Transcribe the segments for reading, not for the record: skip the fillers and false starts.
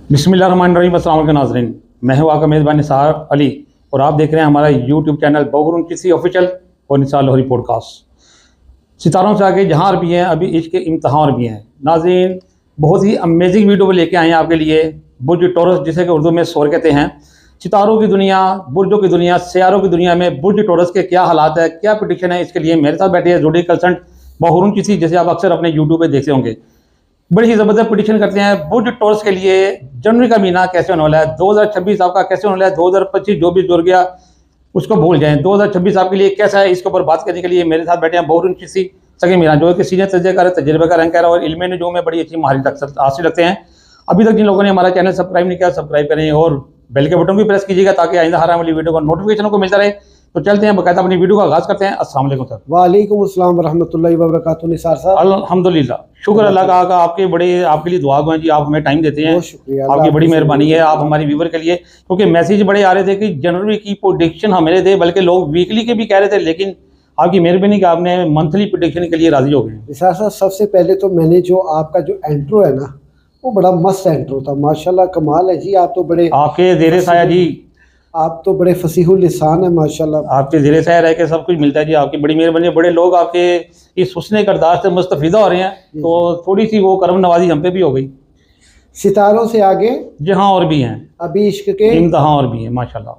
बिस्मिल्लाहिर्रहमानिर्रहीम। अस्सलाम वालेकुम नाज़रीन, मैं हूँ आपका मेज़बान निसार अली और आप देख रहे हैं हमारा यूट्यूब चैनल बगरुन किसी ऑफिशियल और निसार लाहौरी पॉडकास्ट। सितारों से आगे जहाँ भी हैं, अभी इश्क के इम्तहान भी हैं। नाज़रीन, बहुत ही अमेजिंग वीडियो लेके आए हैं आपके लिए। बुर्ज टॉरस, जिसे कि उर्दू में सौर कहते हैं। सितारों की दुनिया, बुर्जों की दुनिया, सियारों की दुनिया में बुर्ज टॉरस के क्या हालात है, क्या प्रेडिक्शन है, इसके लिए मेरे साथ बैठे हैं जोड़ी कंसल्टेंट बगरुन किसी, जैसे आप अक्सर अपने यूट्यूब पे देखते होंगे। बड़ी ही ज़बरदस्त प्रेडिक्शन करते हैं बुर्ज टॉरस के लिए। जनवरी का महीना कैसे होने वाला है, 2026 आपका कैसे होने वाला है, 2025 जो भी जुड़ गया उसको भूल जाएं। 2026 आपके लिए कैसा है, इसके ऊपर बात करने के लिए मेरे साथ बैठे हैं बगरुन किसी सगे मीरा, जो कि सीनियर तजर्बेकार तजर्बेकार रैंकर और इल्म जो में बड़ी अच्छी महारत हासिल रखते हैं। अभी तक जिन लोगों ने हमारा चैनल सब्सक्राइब नहीं किया, सब्सक्राइब करें और बेल के बटन भी प्रेस कीजिएगा ताकि आइंदा हर आने वाली वीडियो का नोटिफिकेशन को मिलता रहे। तो चलते हैं बाकायदा अपनी वीडियो का आगाज़ करते हैं। अस्सलाम वालेकुम सर। वालेकुम अस्सलाम वरहमतुल्लाहि वबरकातुहू। निसार साहब, अल्हम्दुलिल्लाह, शुक्र अल्लाह का आपके बड़े आपके लिए दुआ गो जी, आप हमें टाइम देते हैं, बहुत शुक्रिया, आपकी बड़ी मेहरबानी है। आप हमारी व्यूवर के लिए, क्योंकि मैसेज बड़े आ रहे थे कि जनवरी की प्रेडिक्शन हमें दे, बल्कि लोग वीकली के भी कह रहे थे, लेकिन आपकी मेहरबानी कि आपने मंथली प्रेडिक्शन के लिए राजी हो गए। निसार साहब, सबसे पहले तो मैंने जो आपका जो एंट्रो है ना, वो बड़ा मस्त एंट्रो था, माशाल्लाह कमाल है जी। आप तो बड़े आपके ज़ेरे साया जी, आप तो बड़े फसीहुल लिसान है माशाल्लाह। आपके ज़ेरे साया रह के सब कुछ मिलता है जी, आपकी बड़ी मेहरबानी। बड़े लोग आपके इस हुस्न करदार से मुस्तफ़िदा हो रहे हैं, तो थोड़ी सी वो करम नवाजी हम पे भी हो गई। सितारों से आगे जी हाँ, और भी हैं, अभी इश्क के इम्तहान और भी हैं माशाल्लाह।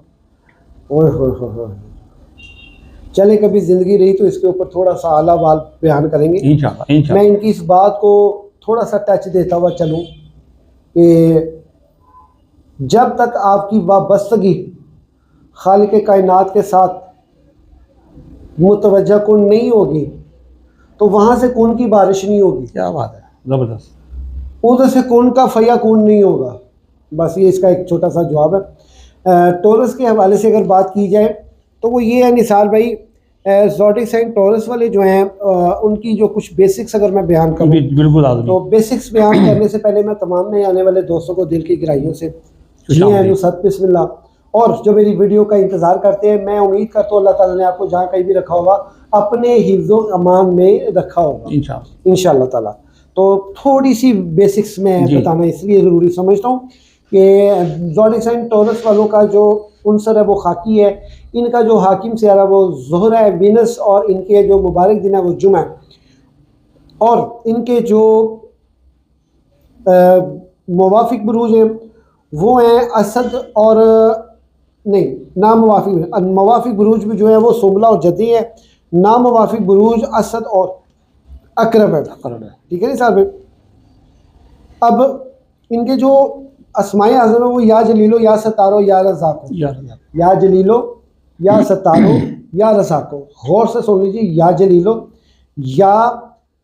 ओए हो। चले, कभी जिंदगी रही तो इसके ऊपर थोड़ा सा आला वाल बयान करेंगे इंशाल्लाह मैं इंशाल्लाह। इनकी इस बात को थोड़ा सा टच देता हुआ चलूँ कि जब तक आपकी वाबस्तगी खालिक कायनात के साथ मुतवज्जा कुन नहीं होगी, तो वहाँ से कौन की बारिश नहीं होगी। क्या बात है, ज़बरदस्त। उधर से कौन का फया कौन नहीं होगा। बस ये इसका एक छोटा सा जवाब है। टॉरस के हवाले से अगर बात की जाए तो वो ये है निसार भाई, ज़ोडिक साइन टॉरस वाले जो हैं, उनकी जो कुछ बेसिक्स अगर मैं बयान करूँ, बिल्कुल आदमी। तो बेसिक्स बयान करने से पहले मैं तमाम नए आने वाले दोस्तों को दिल की गहराइयों से जी नुसरत बिस्मिल्लाह, और जो मेरी वीडियो का इंतज़ार करते हैं, मैं उम्मीद करता हूँ अल्लाह ताला ने आपको जहाँ कहीं भी रखा होगा अपने हिफ्ज़ो अमान में रखा होगा इंशाअल्लाह ताला। तो थोड़ी सी बेसिक्स में बताना इसलिए ज़रूरी समझता हूँ कि ज़ोडिक साइन टॉरस वालों का जो उनसर है वो खाकी है। इनका जो हाकिम सियारा वो ज़ोहरा है, वीनस, और इनके जो मुबारक दिन है वो जुमा है। और इनके जो मुवाफिक बुरूज हैं वो हैं असद और नहीं मवाफिक बुरूज भी जो है वो सुमला और जदी है। नामुवाफिक बुरूज असद और अकरब है। ठीक है साहब। अब इनके जो अस्माए आज़म है वो या जलीलो, या सतारो, या रज़ाको। या जलीलो, या सतारो, या रज़ाको। गौर से सुन लीजिए, या जलीलो, या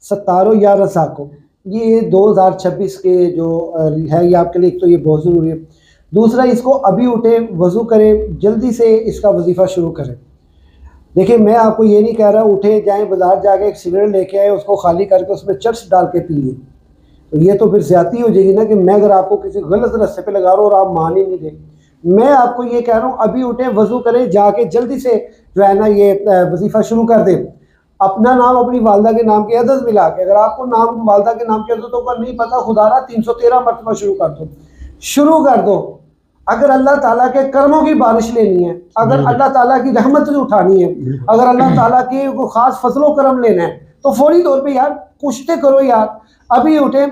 सतारो, या रज़ाको। ये 2026 के जो है ये आपके लिए एक तो ये बहुत ज़रूरी है। दूसरा, इसको अभी उठे, वज़ू करें, जल्दी से इसका वजीफ़ा शुरू करें। देखिए, मैं आपको ये नहीं कह रहा उठे जाएं बाज़ार जाके एक सिगरेट लेके आए, उसको खाली करके उसमें चर्च डाल के पिए, तो ये तो फिर ज़्यादती हो जाएगी ना कि मैं अगर आपको किसी गलत रास्ते पे लगा रहा हूँ और आप मान ही नहीं दे। मैं आपको ये कह रहा हूँ अभी उठे, वज़ू करें, जाके जल्दी से जो है ना ये वजीफ़ा शुरू कर दें। अपना नाम अपनी वालदा के नाम की अदद मिला के, अगर आपको नाम वालदा के नाम की अददों का नहीं पता, खुदारा 313 मरतबा शुरू कर दो। अगर अल्लाह ताला के कर्मों की बारिश लेनी है, अगर अल्लाह ताला की रहमत उठानी है, अगर अल्लाह ताला के को खास फजलो करम लेना है, तो फौरी तौर पे यार कुश्ते करो यार, अभी उठे,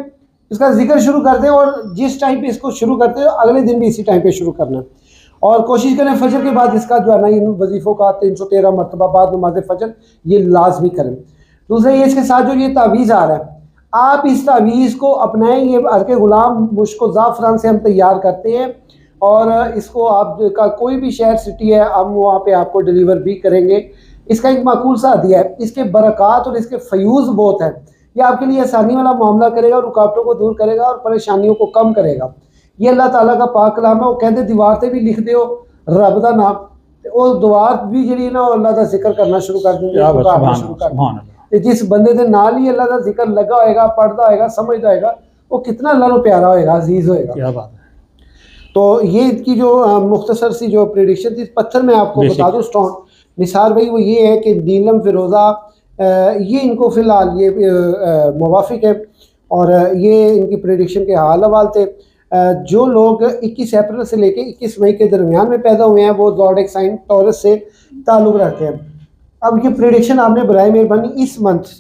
इसका जिक्र शुरू कर दें। और जिस टाइम पे इसको शुरू करते हो अगले दिन भी इसी टाइम पे शुरू करना है। और कोशिश करें फजर के बाद इसका जो है ना इन वजीफ़ों का 313 मरतबा बाद नमाज फजर ये लाजमी करें। दूसरा, ये इसके साथ जो ये तावीज़ आ रहा है, आप इस तावीज़ को अपनाएं। ये अर्के गुलाम मुश्को ज़ाफ़रान से हम तैयार करते हैं और इसको आप का कोई भी शहर सिटी है हम वहाँ पे आपको डिलीवर भी करेंगे। इसका एक माकूल सा हदिया है, इसके बरक़ात और इसके फ़यूज़ बहुत है। ये आपके लिए आसानी वाला मामला करेगा, रुकावटों को दूर करेगा और परेशानियों को कम करेगा। ये अल्लाह ताला का पाक कलाम है। वो कहते दीवार से भी लिख दो रब का नाम, वो दीवार भी जी ना अल्लाह का जिक्र करना शुरू कर देंगे। जिस बंदे के नाल ही अल्लाह का जिक्र लगा होएगा, पढ़ता होएगा, समझता होएगा, वो कितना अल्लाह को प्यारा होएगा, अजीज होएगा। क्या बात है। तो ये इसकी जो मुख्तसर सी जो प्रेडिक्शन थी, पत्थर में आपको बता दूँ स्टोन निसार भाई, वो ये है कि नीलम फिरोज़ा, ये इनको फ़िलहाल ये मुवाफिक है और ये इनकी प्रेडिक्शन के हाल हवाल थे। जो लोग 21 अप्रैल से लेकर 21 मई के दरमियान में पैदा हुए हैं वो ज़ोडिएक साइन टॉरस से ताल्लुक़ रखते हैं। अब ये प्रेडिक्शन आपने बराए मेहरबानी इस मंथ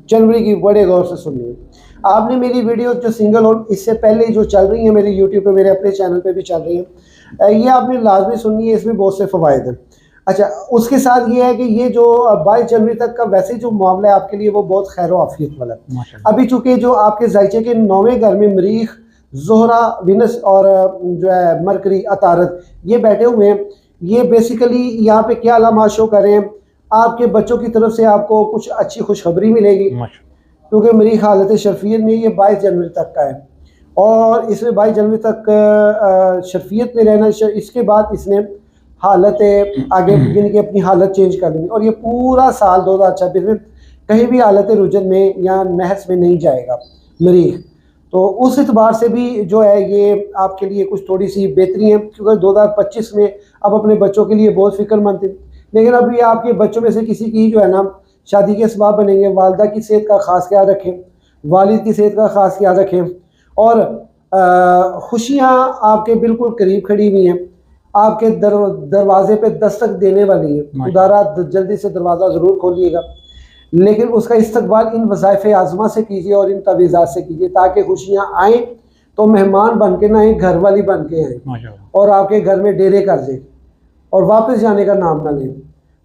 जनवरी की बड़े गौर से सुननी है। आपने मेरी वीडियो जो सिंगल और इससे पहले जो चल रही है मेरे यूट्यूब पे, मेरे अपने चैनल पे भी चल रही है, ये आपने लाजमी सुननी है, इसमें बहुत से फ़वाइद हैं। अच्छा, उसके साथ ये है कि ये जो 22 जनवरी तक का वैसे जो मामला है आपके लिए वो बहुत खैर आफियत वाला है। अभी चूँकि जो आपके जायचे के 9वें घर में मरीख, ज़ोहरा, विनस और जो है मरकरी, अतारद ये बैठे हुए हैं, ये बेसिकली यहाँ पे क्या अलामात शो कर रहे हैं, आपके बच्चों की तरफ से आपको कुछ अच्छी खुशखबरी मिलेगी, क्योंकि मरीख हालत शर्फियत में ये 22 जनवरी तक का है और इसमें 22 जनवरी तक शर्फियत में रहना, इसके बाद इसने हालत आगे यानी कि अपनी हालत चेंज कर लेंगे और ये पूरा साल 2026 में कहीं भी हालत रुजन में या नहस में नहीं जाएगा मरीख। तो उस एतबार से भी जो है ये आपके लिए कुछ थोड़ी सी बेहतरी है, क्योंकि 2025 में अब अपने बच्चों के लिए बहुत फिक्रमंद थे, लेकिन अभी आपके बच्चों में से किसी की जो है ना शादी के असबाब बनेंगे। वालदा की सेहत का ख़ास ख्याल रखें, वालिद की सेहत का ख़ास ख्याल रखें और खुशियाँ आपके बिल्कुल करीब खड़ी हुई हैं, आपके दरवाजे पे दस्तक देने वाली है। खुदारा जल्दी से दरवाज़ा ज़रूर खोलिएगा, लेकिन उसका इस्तकबाल इन वज़ाइफ़ आज़मा से कीजिए और इन तवीज़ात से कीजिए ताकि खुशियाँ आएँ तो मेहमान बन के ना आए, घर वाली बन के आएँ और आपके घर में डेरे कर जाए और वापस जाने का नाम ना लें।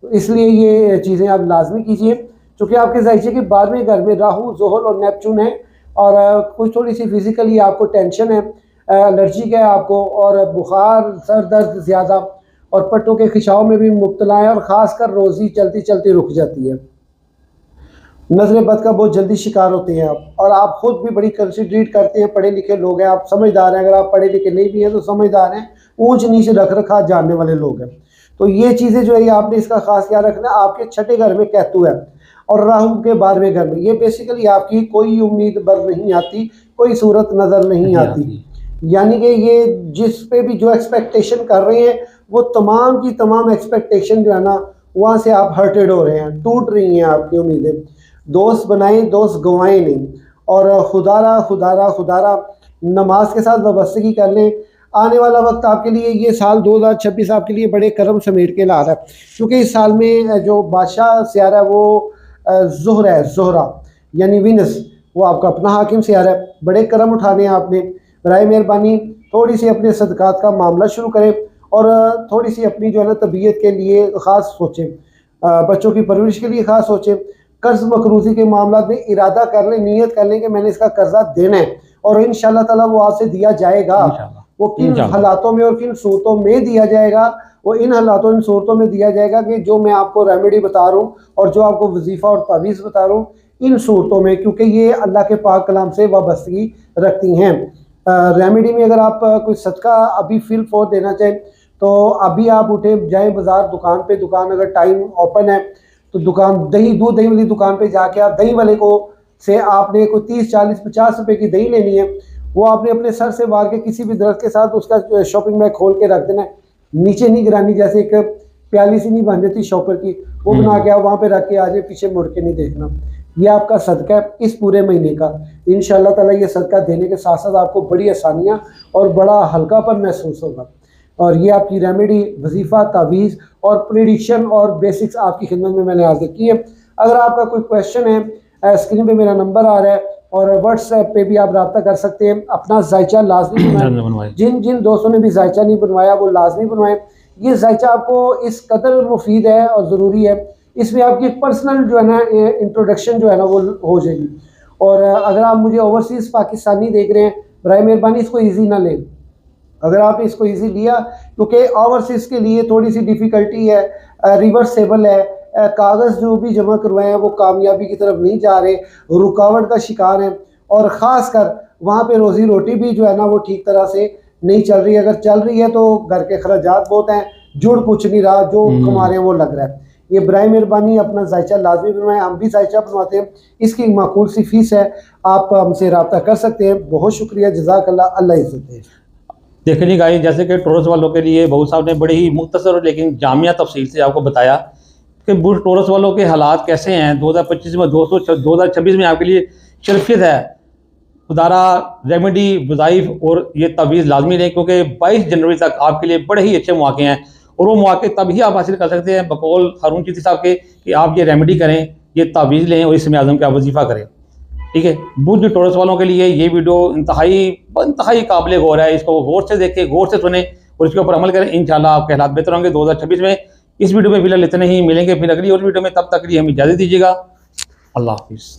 तो इसलिए ये चीज़ें आप लाजमी कीजिए। चूँकि आपके जायचे के 12वें घर में राहु, ज़ोहल और नेपचून है और कुछ थोड़ी सी फिज़िकली आपको टेंशन है, एलर्जी का है आपको और बुखार, सर दर्द ज़्यादा और पट्टों के खिंचाव में भी मुब्तला है और ख़ासकर रोज़ी चलती चलती रुक जाती है। नज़र बद का बहुत जल्दी शिकार होते हैं आप, और आप ख़ुद भी बड़ी कंसिडरेट करते हैं, पढ़े लिखे लोग हैं, आप समझदार हैं। अगर आप पढ़े लिखे नहीं भी हैं तो समझदार हैं, ऊंच नीच रख रखा जानने वाले लोग हैं। तो ये चीज़ें जो है आपने इसका खास ख्याल रखना। आपके छठे घर में केतु है और राहु के 12वें घर में, ये बेसिकली आपकी कोई उम्मीद बर नहीं आती, कोई सूरत नज़र नहीं आती, यानी कि ये जिस पे भी जो एक्सपेक्टेशन कर रहे हैं वो तमाम की तमाम एक्सपेक्टेशन जो है ना वहाँ से आप हर्टेड हो रहे हैं, टूट रही हैं आपकी उम्मीदें। दोस्त बनाएं, दोस्त गंवाएं नहीं, और खुदारा खुदारा खुदारा नमाज के साथ वाबस्तगी कर लें। आने वाला वक्त आपके लिए, ये साल 2026 आपके लिए बड़े करम समेट के ला रहा है, क्योंकि इस साल में जो बादशाह सियारा है वो ज़ोहरा है, ज़ोहरा यानी विनस, वो आपका अपना हाकिम सियारा है। बड़े करम उठाने हैं आपने। बराए मेहरबानी थोड़ी सी अपने सदक़ात का मामला शुरू करें और थोड़ी सी अपनी जो है ना तबीयत के लिए ख़ास सोचें, बच्चों की परवरिश के लिए ख़ास सोचें। कर्ज़ मकरूज़ी के मामला में इरादा कर लें, नीयत कर लें कि मैंने इसका कर्जा देना है और इंशाअल्लाह ताला वो आपसे दिया जाएगा। वो किन हालातों में और किन सूरतों में दिया जाएगा, वो इन हालातों इन सूरतों में दिया जाएगा कि जो मैं आपको रेमेडी बता रहा हूँ और जो आपको वजीफ़ा और तावीज़ बता रहा हूँ, इन सूरतों में, क्योंकि ये अल्लाह के पाक कलाम से वाबस्तगी रखती हैं। रेमेडी में अगर आप कोई सदका अभी फिल फोर देना चाहें तो अभी आप उठे जाएँ बाज़ार, दुकान पे, दुकान अगर टाइम ओपन है तो दुकान दूध दही वाली दुकान पे जाके आप दही वाले को से आपने कोई 30, 40, 50 रुपए की दही लेनी है, वो आपने अपने सर से मार के किसी भी दरख्त के साथ उसका शॉपिंग बैग खोल के रख देना है, नीचे नहीं गिरानी, जैसे एक प्याली सी नहीं बन जाती शॉपर की, वो बना के आप वहाँ पे रख के आ जाए, पीछे मुड़ के नहीं देखना। ये आपका सदका है इस पूरे महीने का। इंशाअल्लाह ताला ये सदका देने के साथ साथ आपको बड़ी आसानियाँ और बड़ा हल्कापन महसूस होगा। और ये आपकी रेमेडी, वजीफ़ा, तावीज़ और प्रेडिक्शन और बेसिक्स आपकी खिदमत में मैंने हाजिर की है। अगर आपका कोई क्वेश्चन है, स्क्रीन पे मेरा नंबर आ रहा है और व्हाट्सएप पे भी आप रब्ता कर सकते हैं। अपना जायचा लाजमी बनवाएं। जिन जिन दोस्तों ने भी जायचा नहीं बनवाया वो लाजमी बनवाएं। ये जायचा आपको इस कदर मुफीद है और ज़रूरी है, इसमें आपकी पर्सनल जो है ना इंट्रोडक्शन जो है ना वो हो जाएगी। और अगर आप मुझे ओवरसीज़ पाकिस्तानी देख रहे हैं, बराए मेहरबानी इसको ईजी ना लें। अगर आपने इसको इजी लिया, क्योंकि ओवरसीज़ के लिए थोड़ी सी डिफ़िकल्टी है, रिवर्सेबल है, कागज़ जो भी जमा करवाए हैं वो कामयाबी की तरफ नहीं जा रहे, रुकावट का शिकार हैं और ख़ास कर वहाँ पे रोज़ी रोटी भी जो है ना वो ठीक तरह से नहीं चल रही है। अगर चल रही है तो घर के खर्चात बहुत हैं, जुड़ कुछ नहीं रहा, जो कमा रहे हैं वो लग रहा है। ये बराए मेहरबानी अपना जायचा लाजमी बनवाएं। हम भी जायचा बनवाते हैं, इसकी माकूल सी फ़ीस है, आप हमसे रब्ता कर सकते हैं। बहुत शुक्रिया, जज़ाकल्लाह, अल्लाह इज़्ज़त दे। देखिए गाइस, जैसे कि टोरस वालों के लिए बहु साहब ने बड़ी ही मुख्तसर लेकिन जामिया तफसील से आपको बताया कि टोरस वालों के हालात कैसे हैं 2025 में, 2026 में आपके लिए शर्फियत है। खुदारा रेमेडी वज़ाइफ और ये तवीज़ लाजमी लें, क्योंकि 22 जनवरी तक आपके लिए बड़े ही अच्छे मौके हैं और वो मौके तभी आप हासिल कर सकते हैं बकौल हारून चिश्ती साहब के कि आप ये रेमेडी करें, ये तावीज़ लें और इसमें आज़म का वजीफ़ा करें। ठीक है, बुर्ज टॉरस वालों के लिए ये वीडियो इंतहाई काबिल गौर है। इसको गौर से देखें, गौर से सुने और इसके ऊपर अमल करें। इंशाल्लाह आपके हालात बेहतर होंगे 2026 में। इस वीडियो में फिलहाल इतने ही, मिलेंगे फिर अगली और वीडियो में, तब तक के लिए हमें इजाज़त दीजिएगा। अल्लाह हाफिज़।